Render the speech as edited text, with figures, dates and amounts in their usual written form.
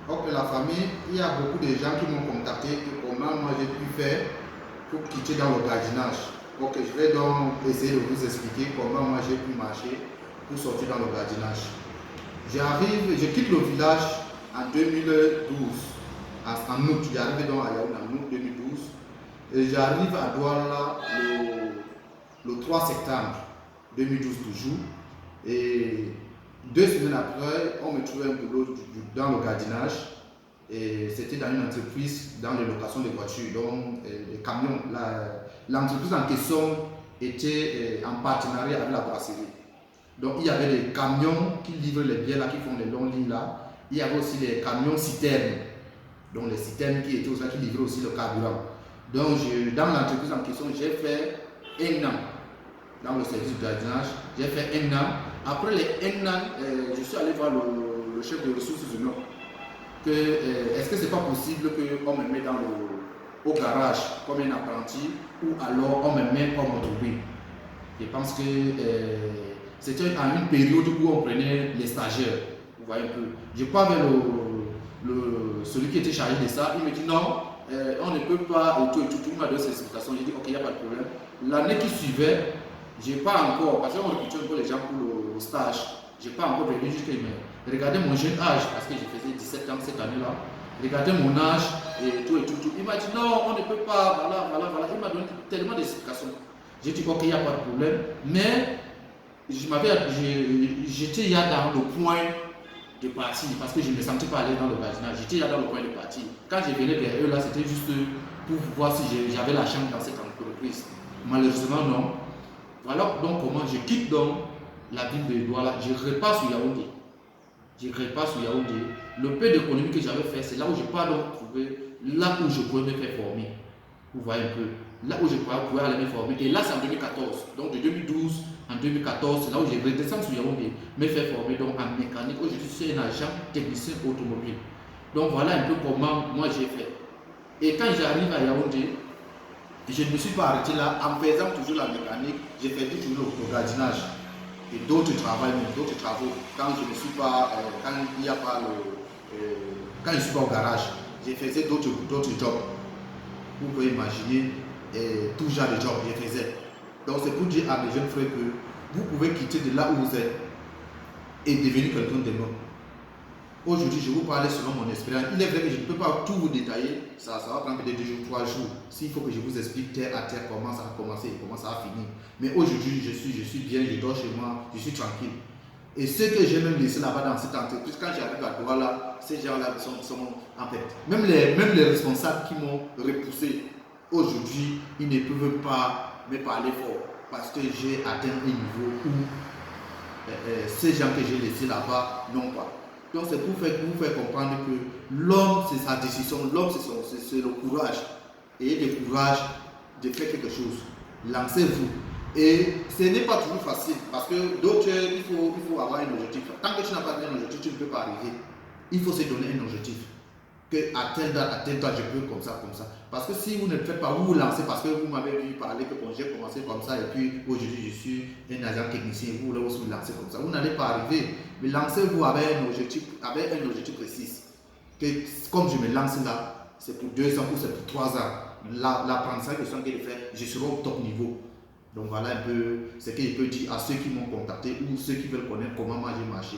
Ok, la famille, il y a beaucoup de gens qui m'ont contacté et comment moi j'ai pu faire pour quitter dans le gardiennage. Ok, je vais donc essayer de vous expliquer comment moi j'ai pu marcher pour sortir dans le gardiennage. Je quitte le village en 2012, en août, j'arrive donc à Yaoundé en août 2012 et j'arrive à Douala le 3 septembre 2012 toujours. Et 2 semaines après, on me trouvait un boulot dans le gardiennage. Et c'était dans une entreprise dans les locations de voitures, donc les camions. L'entreprise en question était en partenariat avec la brasserie. Donc il y avait des camions qui livrent les biens là, qui font les longues lignes là. Il y avait aussi les camions citernes, donc les citernes qui étaient aussi là, qui livraient aussi le carburant. Donc dans l'entreprise en question, j'ai fait un an dans le service du gardiennage. J'ai fait un an. Après les un an, je suis allé voir le chef de ressources humaines. Est-ce que c'est pas possible qu'on me mette au garage comme un apprenti ou alors on me met comme automobile. Je pense que c'était en une période où on prenait les stagiaires. Vous voyez un peu. Je parle avec celui qui était chargé de ça. Il me dit non, on ne peut pas et tout et tout. Tout le monde a donné ses explications. J'ai dit ok, il n'y a pas de problème. L'année qui suivait, je n'ai pas encore, parce qu'on recrutait un peu les gens pour le stage. Je n'ai pas encore venu jusqu'à regardez mon jeune âge, parce que je faisais 17 ans cette année-là. Regardez mon âge et tout et tout, tout. Il m'a dit non, on ne peut pas, voilà, voilà, voilà. Il m'a donné tellement d'explications. J'ai dit ok, il n'y a pas de problème. Mais j'étais dans le point de partir, parce que je ne me sentais pas aller dans le gardiennage. J'étais dans le point de partir. Quand je venais vers eux, là, c'était juste pour voir si j'avais la chance dans cette entreprise. Malheureusement, non. Voilà donc comment je quitte donc la ville de Douala. Je repars sur Yaoundé. Le peu d'économie que j'avais fait, c'est là où je peux donc trouver, là où je pouvais me faire former. Vous voyez un peu, là où je pouvais aller me former. Et là, c'est en 2014. Donc de 2012 en 2014, c'est là où j'ai redescendu sur Yaoundé, me faire former donc en mécanique. Aujourd'hui, je suis un agent technicien automobile. Donc voilà un peu comment moi j'ai fait. Et quand j'arrive à Yaoundé, je ne me suis pas arrêté là en faisant toujours la mécanique. J'ai fait toujours le gardiennage et d'autres travaux. Quand je ne suis pas, quand il n'y a pas quand je ne suis pas au garage, j'ai fait d'autres jobs. Vous pouvez imaginer tout genre de jobs je faisais. Donc c'est pour dire à mes jeunes frères que vous pouvez quitter de là où vous êtes et devenir quelqu'un de bon. Aujourd'hui, je vais vous parler selon mon expérience. Il est vrai que je ne peux pas tout vous détailler. Ça va prendre peut-être 2 jours, 3 jours. S'il faut que je vous explique terre à terre comment ça a commencé et comment ça a fini. Mais aujourd'hui, je suis bien, je dors chez moi, je suis tranquille. Et ceux que j'ai même laissé là-bas dans cette entreprise, quand j'arrive à Douala, ces gens-là sont en fait, même les responsables qui m'ont repoussé, aujourd'hui, ils ne peuvent pas me parler fort parce que j'ai atteint un niveau où ces gens que j'ai laissés là-bas n'ont pas. Donc c'est pour vous faire comprendre que l'homme c'est sa décision, l'homme c'est le courage. Ayez le courage de faire quelque chose. Lancez-vous. Et ce n'est pas toujours facile parce que d'autres, il faut avoir un objectif. Tant que tu n'as pas un objectif, tu ne peux pas arriver. Il faut se donner un objectif. Que à telle date, je peux comme ça, comme ça. Parce que si vous ne le faites pas, vous vous lancez parce que vous m'avez vu parler que bon, j'ai commencé comme ça et puis aujourd'hui je suis un agent technicien, vous voulez aussi vous lancer comme ça. Vous n'allez pas arriver. Mais lancez-vous avec un objectif précis. Que, comme je me lance là, c'est pour 2 ans ou c'est pour 3 ans. L'apprentissage que je suis en train de faire, je serai au top niveau. Donc voilà un peu ce que je peux dire à ceux qui m'ont contacté ou ceux qui veulent connaître comment moi j'ai marché.